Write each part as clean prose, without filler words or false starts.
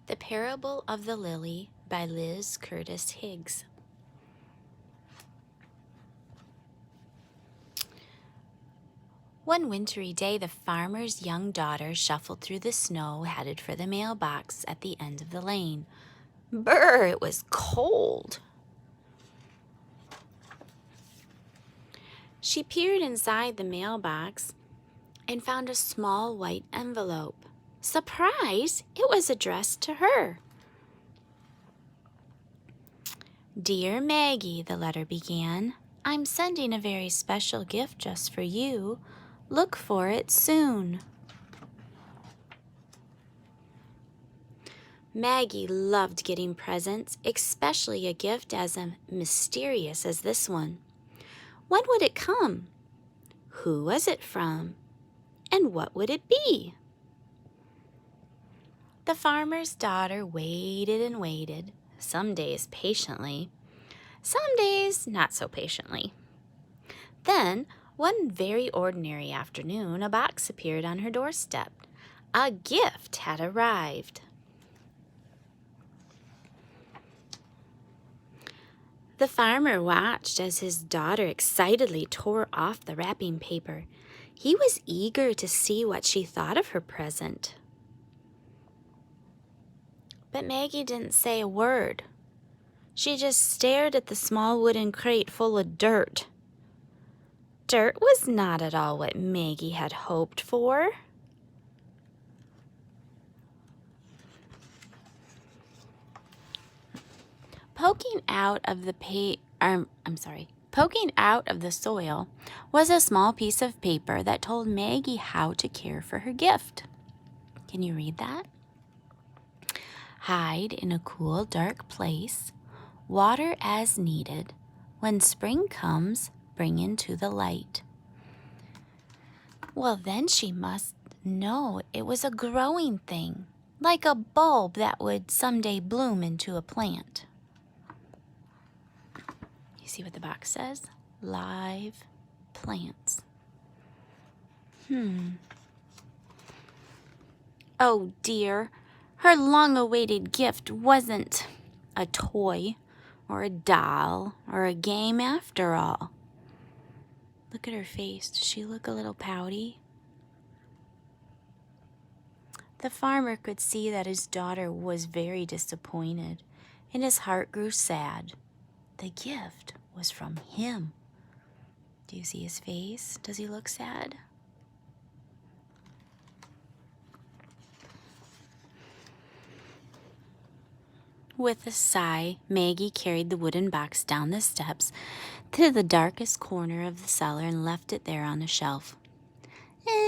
The Parable of the Lily by Liz Curtis Higgs. One wintry day, the farmer's young daughter shuffled through the snow, headed for the mailbox at the end of the lane. Brr, it was cold. She peered inside the mailbox and found a small white envelope. Surprise! It was addressed to her. Dear Maggie, the letter began, I'm sending a very special gift just for you. Look for it soon. Maggie loved getting presents, especially a gift as mysterious as this one. When would it come? Who was it from? And what would it be? The farmer's daughter waited and waited, some days patiently, some days not so patiently. Then, one very ordinary afternoon, a box appeared on her doorstep. A gift had arrived. The farmer watched as his daughter excitedly tore off the wrapping paper. He was eager to see what she thought of her present. But Maggie didn't say a word. She just stared at the small wooden crate full of dirt. Dirt was not at all what Maggie had hoped for. Poking out of the soil was a small piece of paper that told Maggie how to care for her gift. Can you read that? Hide in a cool, dark place. Water as needed. When spring comes, bring into the light. Well, then she must know it was a growing thing, like a bulb that would someday bloom into a plant. You see what the box says? Live plants. Oh dear, her long-awaited gift wasn't a toy or a doll or a game after all. Look at her face. Does she look a little pouty? The farmer could see that his daughter was very disappointed, and his heart grew sad. The gift was from him. Do you see his face? Does he look sad? With a sigh, Maggie carried the wooden box down the steps to the darkest corner of the cellar and left it there on a shelf.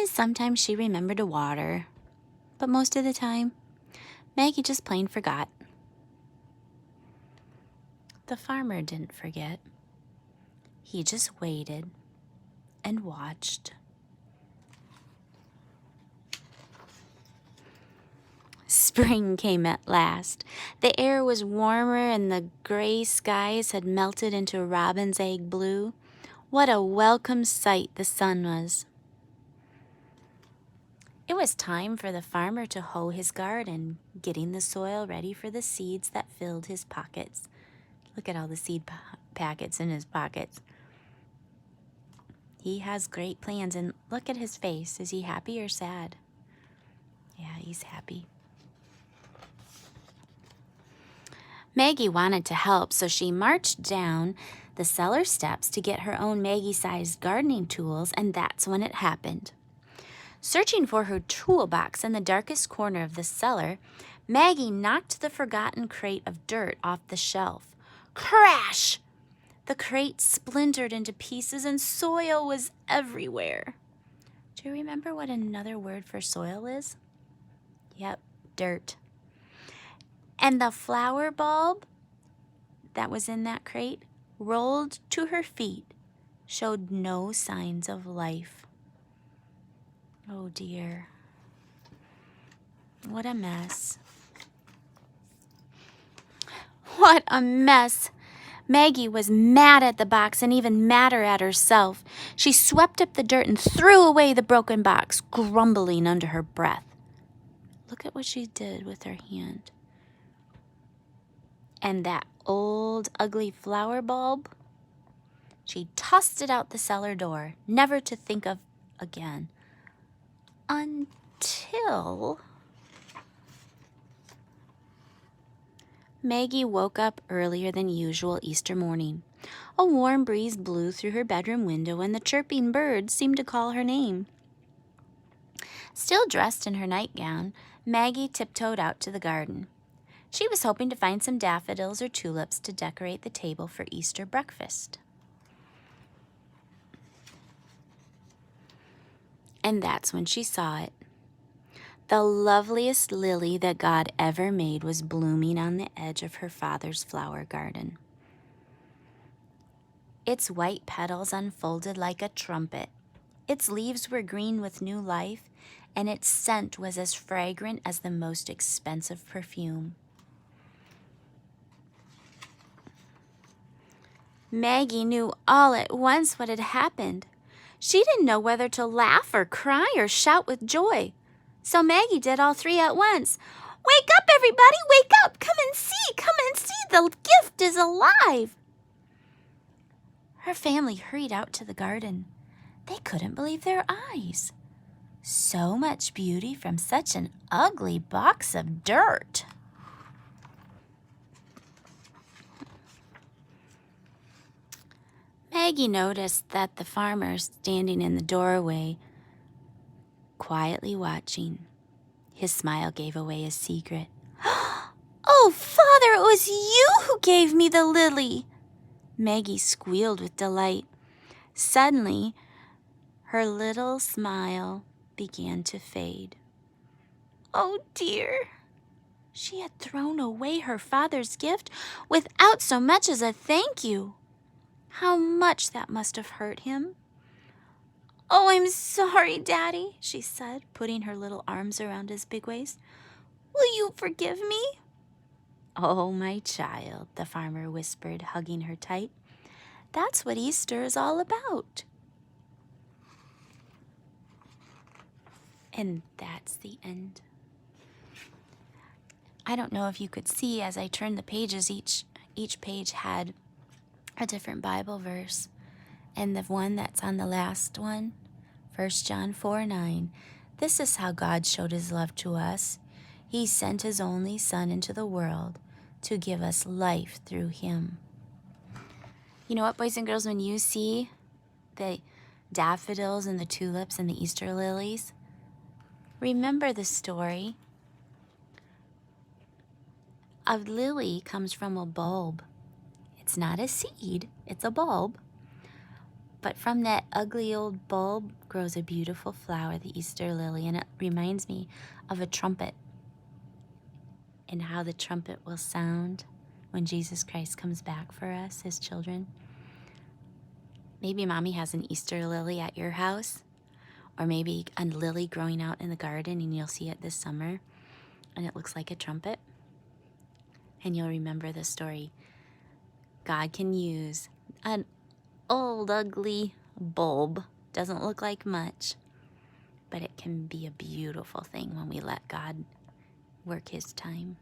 Sometimes she remembered to water, but most of the time, Maggie just plain forgot. The farmer didn't forget. He just waited and watched. Spring came at last. The air was warmer and the gray skies had melted into robin's egg blue. What a welcome sight the sun was. It was time for the farmer to hoe his garden, getting the soil ready for the seeds that filled his pockets. Look at all the seed packets in his pockets. He has great plans, and look at his face. Is he happy or sad? Yeah, he's happy. Maggie wanted to help, so she marched down the cellar steps to get her own Maggie-sized gardening tools, and that's when it happened. Searching for her toolbox in the darkest corner of the cellar, Maggie knocked the forgotten crate of dirt off the shelf. Crash! The crate splintered into pieces and soil was everywhere. Do you remember what another word for soil is? Yep, dirt. And the flower bulb that was in that crate rolled to her feet, showed no signs of life. Oh dear. What a mess. What a mess. Maggie was mad at the box and even madder at herself. She swept up the dirt and threw away the broken box, grumbling under her breath. Look at what she did with her hand. And that old, ugly flower bulb, she tossed it out the cellar door, never to think of again. Until Maggie woke up earlier than usual Easter morning. A warm breeze blew through her bedroom window, and the chirping birds seemed to call her name. Still dressed in her nightgown, Maggie tiptoed out to the garden. She was hoping to find some daffodils or tulips to decorate the table for Easter breakfast. And that's when she saw it. The loveliest lily that God ever made was blooming on the edge of her father's flower garden. Its white petals unfolded like a trumpet. Its leaves were green with new life, and its scent was as fragrant as the most expensive perfume. Maggie knew all at once what had happened. She didn't know whether to laugh or cry or shout with joy. So Maggie did all three at once. "Wake up, everybody! Wake up! Come and see! Come and see! The gift is alive!" Her family hurried out to the garden. They couldn't believe their eyes. So much beauty from such an ugly box of dirt. Maggie noticed that the farmer standing in the doorway, quietly watching. His smile gave away his secret. "Oh, Father, it was you who gave me the lily!" Maggie squealed with delight. Suddenly, her little smile began to fade. Oh dear! She had thrown away her father's gift without so much as a thank you. How much that must have hurt him. "Oh, I'm sorry, Daddy," she said, putting her little arms around his big waist. "Will you forgive me?" "Oh, my child," the farmer whispered, hugging her tight. "That's what Easter is all about." And that's the end. I don't know if you could see as I turned the pages, each page had a different Bible verse. And the one that's on the last one, 1 John 4:9, "This is how God showed his love to us. He sent his only Son into the world to give us life through him." You know what, boys and girls, when you see the daffodils and the tulips and the Easter lilies, remember the story. A lily comes from a bulb. It's not a seed, it's a bulb. But from that ugly old bulb grows a beautiful flower, the Easter lily, and it reminds me of a trumpet and how the trumpet will sound when Jesus Christ comes back for us, his children. Maybe Mommy has an Easter lily at your house, or maybe a lily growing out in the garden and you'll see it this summer and it looks like a trumpet. And you'll remember the story. God can use an old ugly bulb. Doesn't look like much, but it can be a beautiful thing when we let God work his time.